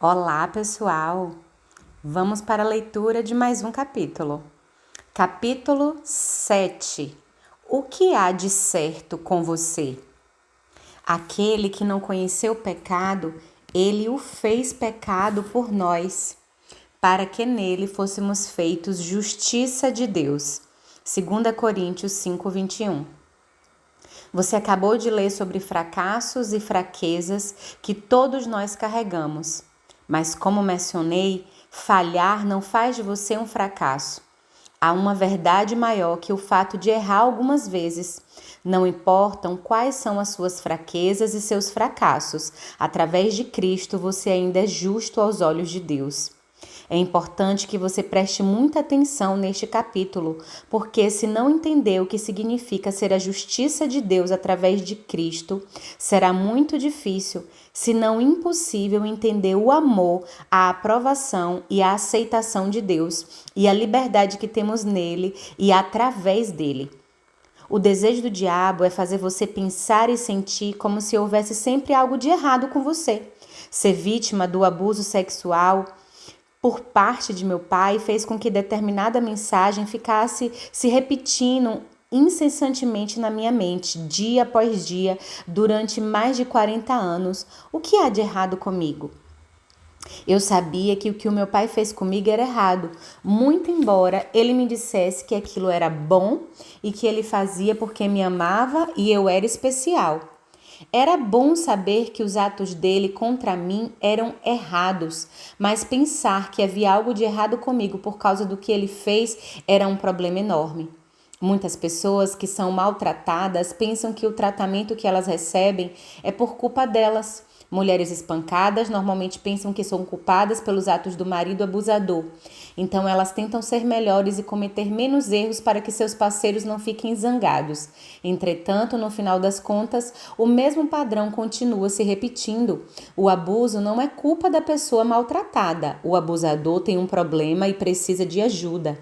Olá, pessoal! Vamos para a leitura de mais um capítulo. Capítulo 7. O que há de certo com você? Aquele que não conheceu o pecado, ele o fez pecado por nós, para que nele fôssemos feitos justiça de Deus. 2 Coríntios 5:21. Você acabou de ler sobre fracassos e fraquezas que todos nós carregamos. Mas, como mencionei, falhar não faz de você um fracasso. Há uma verdade maior que o fato de errar algumas vezes. Não importam quais são as suas fraquezas e seus fracassos, através de Cristo você ainda é justo aos olhos de Deus. É importante que você preste muita atenção neste capítulo, porque se não entender o que significa ser a justiça de Deus através de Cristo, será muito difícil, se não impossível, entender o amor, a aprovação e a aceitação de Deus e a liberdade que temos nele e através dele. O desejo do diabo é fazer você pensar e sentir como se houvesse sempre algo de errado com você. Ser vítima do abuso sexual por parte de meu pai fez com que determinada mensagem ficasse se repetindo incessantemente na minha mente, dia após dia, durante mais de 40 anos. O que há de errado comigo? Eu sabia que o que o meu pai fez comigo era errado, muito embora ele me dissesse que aquilo era bom e que ele fazia porque me amava e eu era especial. Era bom saber que os atos dele contra mim eram errados, mas pensar que havia algo de errado comigo por causa do que ele fez era um problema enorme. Muitas pessoas que são maltratadas pensam que o tratamento que elas recebem é por culpa delas. Mulheres espancadas normalmente pensam que são culpadas pelos atos do marido abusador. Então elas tentam ser melhores e cometer menos erros para que seus parceiros não fiquem zangados. Entretanto, no final das contas, o mesmo padrão continua se repetindo. O abuso não é culpa da pessoa maltratada. O abusador tem um problema e precisa de ajuda.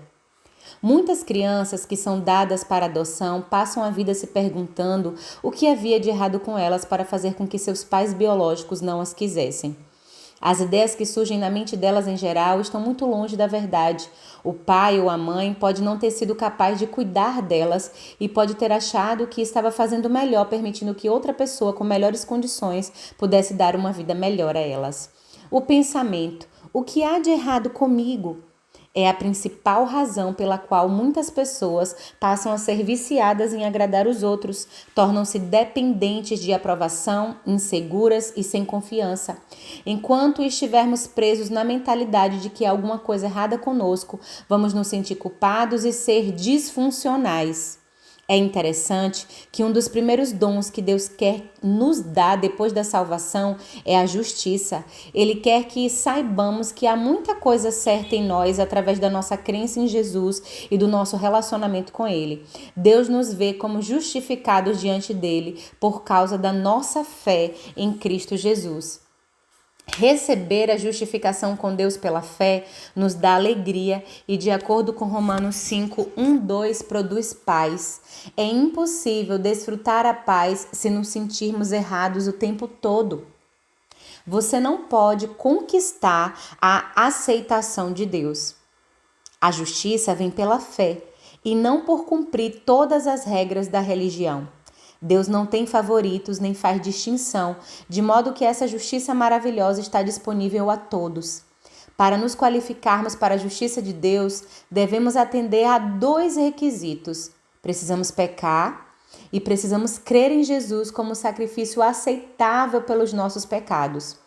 Muitas crianças que são dadas para adoção passam a vida se perguntando o que havia de errado com elas para fazer com que seus pais biológicos não as quisessem. As ideias que surgem na mente delas em geral estão muito longe da verdade. O pai ou a mãe pode não ter sido capaz de cuidar delas e pode ter achado que estava fazendo melhor, permitindo que outra pessoa com melhores condições pudesse dar uma vida melhor a elas. O pensamento: o que há de errado comigo? É a principal razão pela qual muitas pessoas passam a ser viciadas em agradar os outros, tornam-se dependentes de aprovação, inseguras e sem confiança. Enquanto estivermos presos na mentalidade de que há alguma coisa errada conosco, vamos nos sentir culpados e ser disfuncionais. É interessante que um dos primeiros dons que Deus quer nos dar depois da salvação é a justiça. Ele quer que saibamos que há muita coisa certa em nós através da nossa crença em Jesus e do nosso relacionamento com Ele. Deus nos vê como justificados diante dele por causa da nossa fé em Cristo Jesus. Receber a justificação com Deus pela fé nos dá alegria e, de acordo com Romanos 5:1-2, produz paz. É impossível desfrutar a paz se nos sentirmos errados o tempo todo. Você não pode conquistar a aceitação de Deus. A justiça vem pela fé e não por cumprir todas as regras da religião. Deus não tem favoritos nem faz distinção, de modo que essa justiça maravilhosa está disponível a todos. Para nos qualificarmos para a justiça de Deus, devemos atender a 2 requisitos. Precisamos pecar e precisamos crer em Jesus como sacrifício aceitável pelos nossos pecados.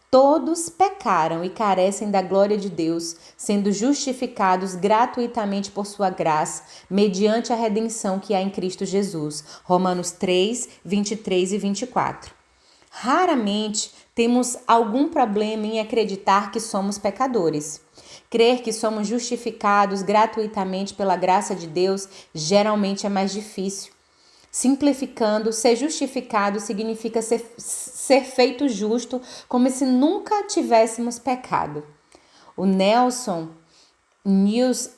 Todos pecaram e carecem da glória de Deus, sendo justificados gratuitamente por sua graça, mediante a redenção que há em Cristo Jesus. Romanos 3:23 e 24. Raramente temos algum problema em acreditar que somos pecadores. Crer que somos justificados gratuitamente pela graça de Deus geralmente é mais difícil. Simplificando, ser justificado significa ser feito justo, como se nunca tivéssemos pecado. O Nelson News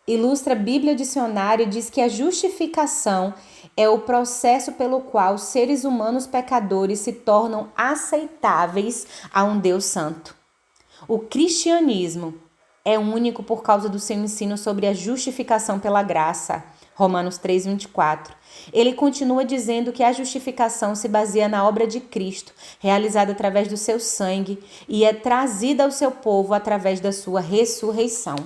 ilustra a Bíblia Dicionário e diz que a justificação É o processo pelo qual seres humanos pecadores se tornam aceitáveis a um Deus santo. O cristianismo é único por causa do seu ensino sobre a justificação pela graça. Romanos 3:24. Ele continua dizendo que a justificação se baseia na obra de Cristo, realizada através do seu sangue, e é trazida ao seu povo através da sua ressurreição.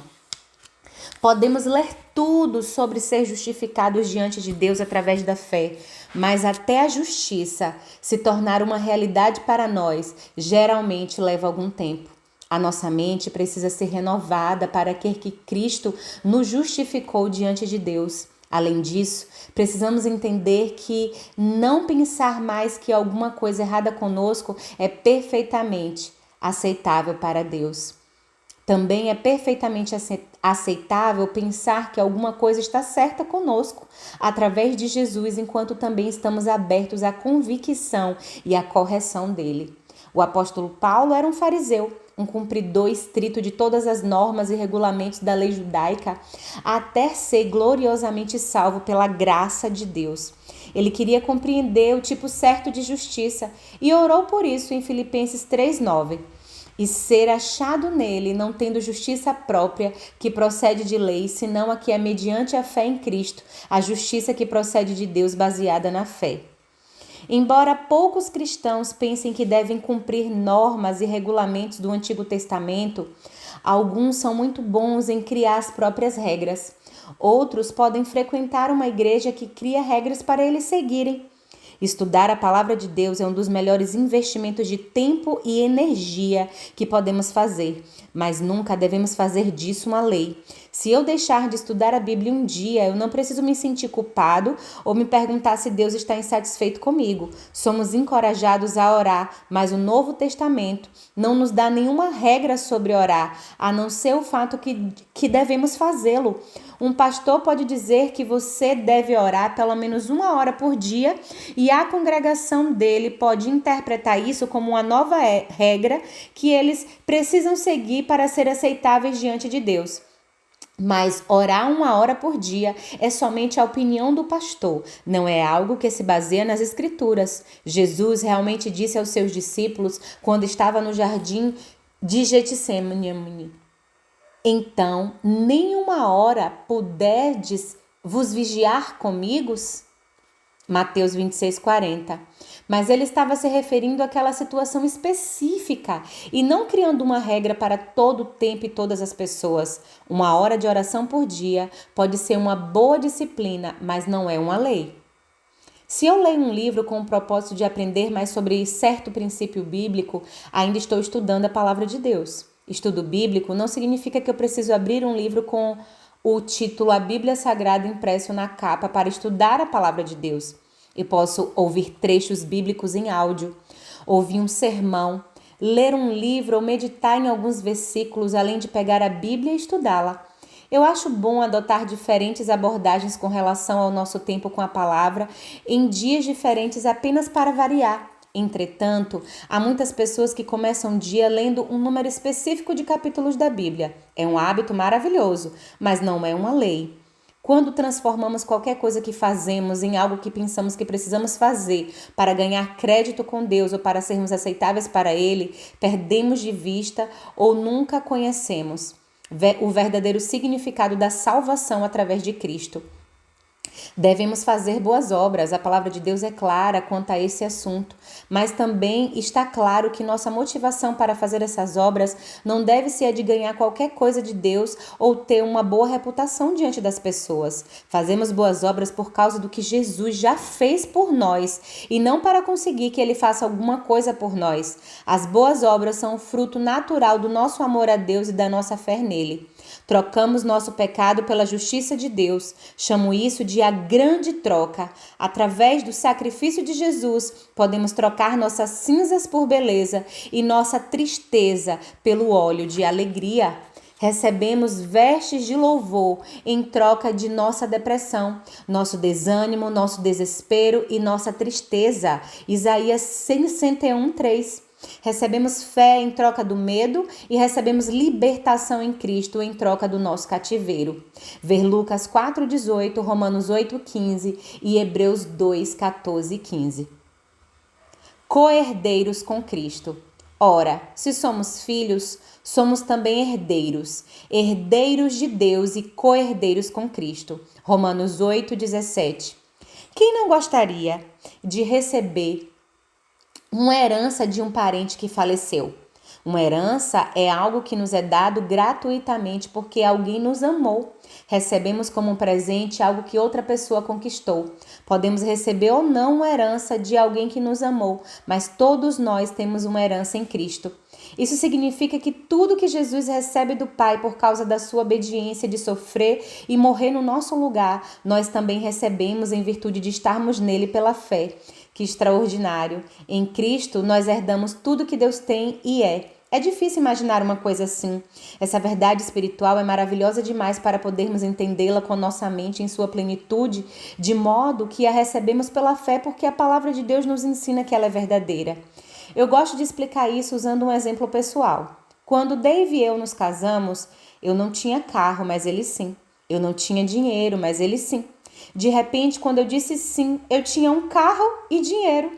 Podemos ler tudo sobre ser justificados diante de Deus através da fé, mas até a justiça se tornar uma realidade para nós, geralmente leva algum tempo. A nossa mente precisa ser renovada para crer que Cristo nos justificou diante de Deus. Além disso, precisamos entender que não pensar mais que alguma coisa errada conosco é perfeitamente aceitável para Deus. Também é perfeitamente aceitável pensar que alguma coisa está certa conosco através de Jesus, enquanto também estamos abertos à convicção e à correção dele. O apóstolo Paulo era um fariseu, um cumpridor estrito de todas as normas e regulamentos da lei judaica, até ser gloriosamente salvo pela graça de Deus. Ele queria compreender o tipo certo de justiça e orou por isso em Filipenses 3:9. E ser achado nele, não tendo justiça própria que procede de lei, senão a que é mediante a fé em Cristo, a justiça que procede de Deus baseada na fé. Embora poucos cristãos pensem que devem cumprir normas e regulamentos do Antigo Testamento, alguns são muito bons em criar as próprias regras. Outros podem frequentar uma igreja que cria regras para eles seguirem. Estudar a palavra de Deus é um dos melhores investimentos de tempo e energia que podemos fazer, mas nunca devemos fazer disso uma lei. Se eu deixar de estudar a Bíblia um dia, eu não preciso me sentir culpado ou me perguntar se Deus está insatisfeito comigo. Somos encorajados a orar, mas o Novo Testamento não nos dá nenhuma regra sobre orar, a não ser o fato que devemos fazê-lo. Um pastor pode dizer que você deve orar pelo menos 1 hora por dia e a congregação dele pode interpretar isso como uma nova regra que eles precisam seguir para ser aceitáveis diante de Deus. Mas orar 1 hora por dia é somente a opinião do pastor, não é algo que se baseia nas escrituras. Jesus realmente disse aos seus discípulos quando estava no jardim de Getsemane: então, nem 1 hora puderdes vos vigiar comigo? Mateus 26:40. Mas ele estava se referindo àquela situação específica e não criando uma regra para todo o tempo e todas as pessoas. 1 hora de oração por dia pode ser uma boa disciplina, mas não é uma lei. Se eu leio um livro com o propósito de aprender mais sobre certo princípio bíblico, ainda estou estudando a palavra de Deus. Estudo bíblico não significa que eu preciso abrir um livro com o título A Bíblia Sagrada impresso na capa para estudar a palavra de Deus. Eu posso ouvir trechos bíblicos em áudio, ouvir um sermão, ler um livro ou meditar em alguns versículos, além de pegar a Bíblia e estudá-la. Eu acho bom adotar diferentes abordagens com relação ao nosso tempo com a palavra em dias diferentes apenas para variar. Entretanto, há muitas pessoas que começam o dia lendo um número específico de capítulos da Bíblia. É um hábito maravilhoso, mas não é uma lei. Quando transformamos qualquer coisa que fazemos em algo que pensamos que precisamos fazer para ganhar crédito com Deus ou para sermos aceitáveis para Ele, perdemos de vista ou nunca conhecemos o verdadeiro significado da salvação através de Cristo. Devemos fazer boas obras, a palavra de Deus é clara quanto a esse assunto, mas também está claro que nossa motivação para fazer essas obras não deve ser a de ganhar qualquer coisa de Deus ou ter uma boa reputação diante das pessoas. Fazemos boas obras por causa do que Jesus já fez por nós e não para conseguir que Ele faça alguma coisa por nós. As boas obras são o fruto natural do nosso amor a Deus e da nossa fé nele. Trocamos nosso pecado pela justiça de Deus. Chamo isso de a grande troca. Através do sacrifício de Jesus, podemos trocar nossas cinzas por beleza e nossa tristeza pelo óleo de alegria. Recebemos vestes de louvor em troca de nossa depressão, nosso desânimo, nosso desespero e nossa tristeza. Isaías 61:3. Recebemos fé em troca do medo e recebemos libertação em Cristo em troca do nosso cativeiro. Ver Lucas 4,18, Romanos 8,15 e Hebreus 2,14 e 15. Co-herdeiros com Cristo. Ora, se somos filhos, somos também herdeiros, herdeiros de Deus e co-herdeiros com Cristo. Romanos 8,17. Quem não gostaria de receber uma herança de um parente que faleceu? Uma herança é algo que nos é dado gratuitamente porque alguém nos amou. Recebemos como um presente algo que outra pessoa conquistou. Podemos receber ou não uma herança de alguém que nos amou, mas todos nós temos uma herança em Cristo. Isso significa que tudo que Jesus recebe do Pai por causa da sua obediência de sofrer e morrer no nosso lugar, nós também recebemos em virtude de estarmos nele pela fé. Que extraordinário! Em Cristo nós herdamos tudo que Deus tem e é. É difícil imaginar uma coisa assim. Essa verdade espiritual é maravilhosa demais para podermos entendê-la com nossa mente em sua plenitude, de modo que a recebemos pela fé porque a palavra de Deus nos ensina que ela é verdadeira. Eu gosto de explicar isso usando um exemplo pessoal. Quando Dave e eu nos casamos, eu não tinha carro, mas ele sim. Eu não tinha dinheiro, mas ele sim. De repente, quando eu disse sim, eu tinha um carro e dinheiro.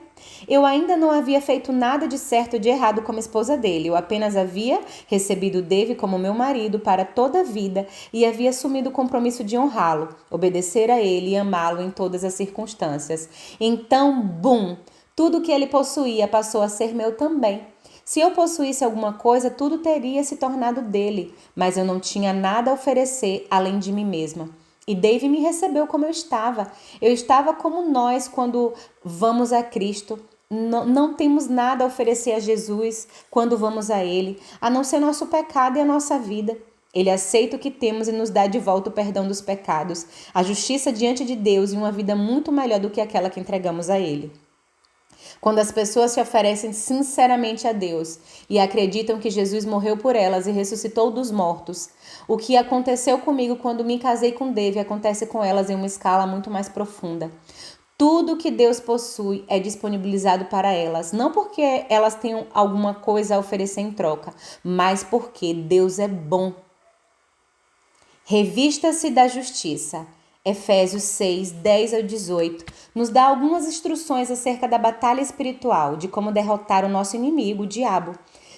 Eu ainda não havia feito nada de certo ou de errado como esposa dele. Eu apenas havia recebido Dave como meu marido para toda a vida e havia assumido o compromisso de honrá-lo, obedecer a ele e amá-lo em todas as circunstâncias. Então, bum! Tudo que ele possuía passou a ser meu também. Se eu possuísse alguma coisa, tudo teria se tornado dele, mas eu não tinha nada a oferecer além de mim mesma. E Dave me recebeu como eu estava. Eu estava como nós quando vamos a Cristo. Não temos nada a oferecer a Jesus quando vamos a Ele, a não ser nosso pecado e a nossa vida. Ele aceita o que temos e nos dá de volta o perdão dos pecados, a justiça diante de Deus e uma vida muito melhor do que aquela que entregamos a Ele. Quando as pessoas se oferecem sinceramente a Deus e acreditam que Jesus morreu por elas e ressuscitou dos mortos, o que aconteceu comigo quando me casei com Dave acontece com elas em uma escala muito mais profunda. Tudo que Deus possui é disponibilizado para elas, não porque elas tenham alguma coisa a oferecer em troca, mas porque Deus é bom. Revista-se da justiça. Efésios 6, 10 ao 18, nos dá algumas instruções acerca da batalha espiritual, de como derrotar o nosso inimigo, o diabo.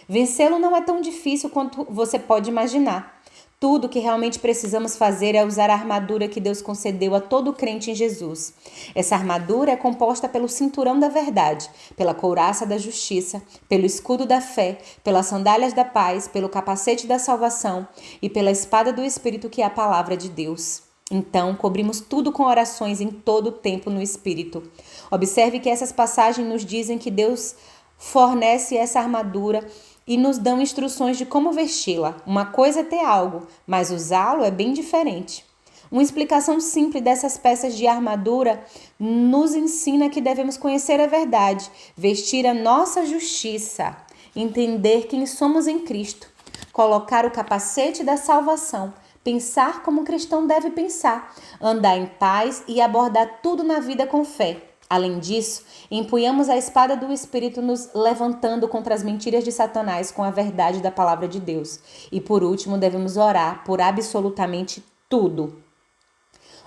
Vencê-lo não é tão difícil quanto você pode imaginar. Tudo que realmente precisamos fazer é usar a armadura que Deus concedeu a todo crente em Jesus. Essa armadura é composta pelo cinturão da verdade, pela couraça da justiça, pelo escudo da fé, pelas sandálias da paz, pelo capacete da salvação e pela espada do Espírito, que é a palavra de Deus. Então, cobrimos tudo com orações em todo o tempo no Espírito. Observe que essas passagens nos dizem que Deus fornece essa armadura e nos dão instruções de como vesti-la. Uma coisa é ter algo, mas usá-lo é bem diferente. Uma explicação simples dessas peças de armadura nos ensina que devemos conhecer a verdade, vestir a nossa justiça, entender quem somos em Cristo, colocar o capacete da salvação, pensar como um cristão deve pensar, andar em paz e abordar tudo na vida com fé. Além disso, empunhamos a espada do Espírito nos levantando contra as mentiras de Satanás com a verdade da palavra de Deus. E por último, devemos orar por absolutamente tudo.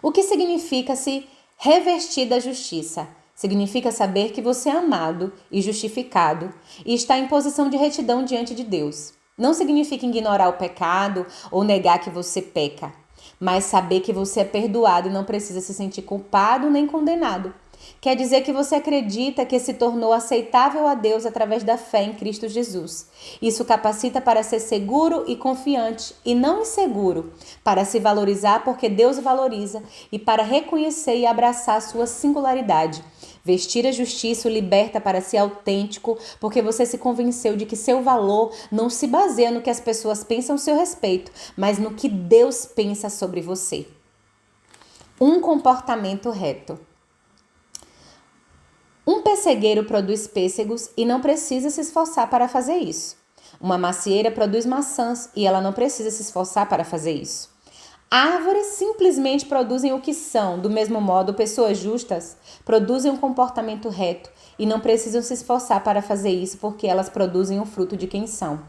O que significa se revestir da justiça? Significa saber que você é amado e justificado e está em posição de retidão diante de Deus. Não significa ignorar o pecado ou negar que você peca, mas saber que você é perdoado e não precisa se sentir culpado nem condenado. Quer dizer que você acredita que se tornou aceitável a Deus através da fé em Cristo Jesus. Isso capacita para ser seguro e confiante e não inseguro, para se valorizar porque Deus valoriza e para reconhecer e abraçar sua singularidade. Vestir a justiça o liberta para ser autêntico, porque você se convenceu de que seu valor não se baseia no que as pessoas pensam a seu respeito, mas no que Deus pensa sobre você. Um comportamento reto. Um pessegueiro produz pêssegos e não precisa se esforçar para fazer isso. Uma macieira produz maçãs e ela não precisa se esforçar para fazer isso. Árvores simplesmente produzem o que são. Do mesmo modo, pessoas justas produzem um comportamento reto e não precisam se esforçar para fazer isso porque elas produzem o fruto de quem são.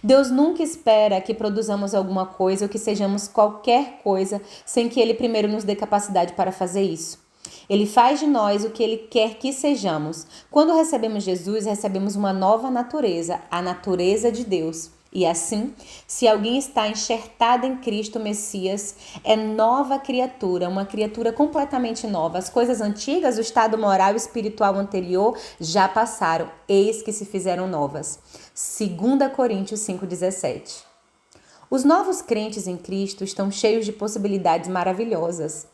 Deus nunca espera que produzamos alguma coisa ou que sejamos qualquer coisa sem que Ele primeiro nos dê capacidade para fazer isso. Ele faz de nós o que Ele quer que sejamos. Quando recebemos Jesus, recebemos uma nova natureza, a natureza de Deus. E assim, se alguém está enxertado em Cristo Messias, é nova criatura, uma criatura completamente nova. As coisas antigas, o estado moral e espiritual anterior já passaram, eis que se fizeram novas. 2 Coríntios 5,17. Os novos crentes em Cristo estão cheios de possibilidades maravilhosas.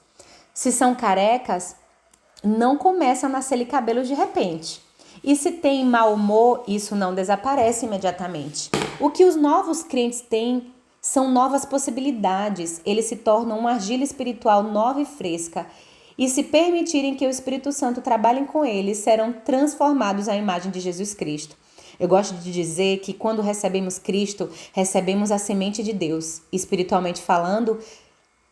Se são carecas, não começam a nascer cabelos de repente. E se tem mau humor, isso não desaparece imediatamente. O que os novos crentes têm são novas possibilidades. Eles se tornam uma argila espiritual nova e fresca. E se permitirem que o Espírito Santo trabalhe com eles, serão transformados à imagem de Jesus Cristo. Eu gosto de dizer que quando recebemos Cristo, recebemos a semente de Deus. Espiritualmente falando,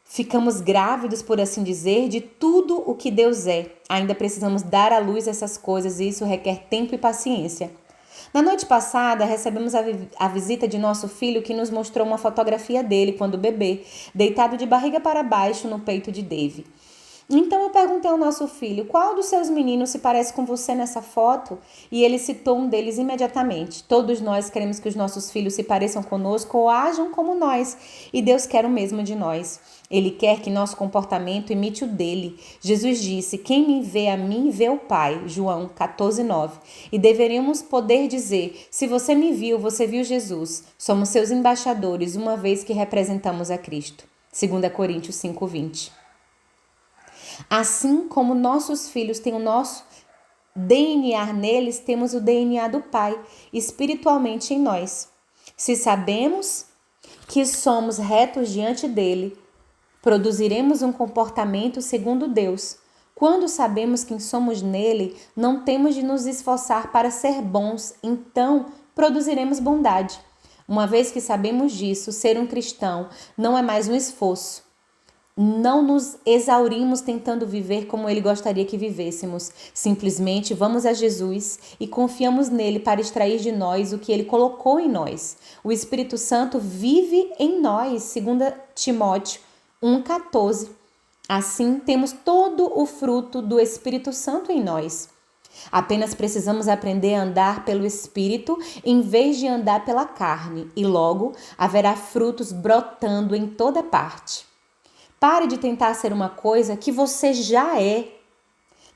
ficamos grávidos, por assim dizer, de tudo o que Deus é. Ainda precisamos dar à luz essas coisas e isso requer tempo e paciência. Na noite passada, recebemos a visita de nosso filho que nos mostrou uma fotografia dele quando bebê, deitado de barriga para baixo no peito de Dave. Então eu perguntei ao nosso filho, qual dos seus meninos se parece com você nessa foto? E ele citou um deles imediatamente. Todos nós queremos que os nossos filhos se pareçam conosco ou ajam como nós. E Deus quer o mesmo de nós. Ele quer que nosso comportamento imite o dele. Jesus disse, quem me vê a mim, vê o Pai. João 14,9. E deveríamos poder dizer, se você me viu, você viu Jesus. Somos seus embaixadores, uma vez que representamos a Cristo. 2 Coríntios 5,20. Assim como nossos filhos têm o nosso DNA neles, temos o DNA do Pai espiritualmente em nós. Se sabemos que somos retos diante dele, produziremos um comportamento segundo Deus. Quando sabemos quem somos nele, não temos de nos esforçar para ser bons, então produziremos bondade. Uma vez que sabemos disso, ser um cristão não é mais um esforço. Não nos exaurimos tentando viver como Ele gostaria que vivêssemos. Simplesmente vamos a Jesus e confiamos nele para extrair de nós o que Ele colocou em nós. O Espírito Santo vive em nós, 2 Timóteo 1,14. Assim, temos todo o fruto do Espírito Santo em nós. Apenas precisamos aprender a andar pelo Espírito em vez de andar pela carne, e logo haverá frutos brotando em toda parte. Pare de tentar ser uma coisa que você já é.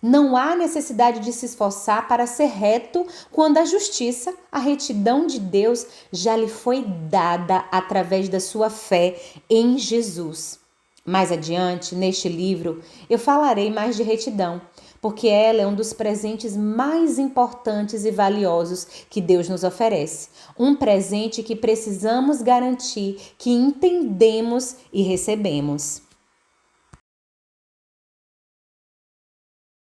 Não há necessidade de se esforçar para ser reto quando a justiça, a retidão de Deus já lhe foi dada através da sua fé em Jesus. Mais adiante, neste livro, eu falarei mais de retidão, porque ela é um dos presentes mais importantes e valiosos que Deus nos oferece. Um presente que precisamos garantir que entendemos e recebemos.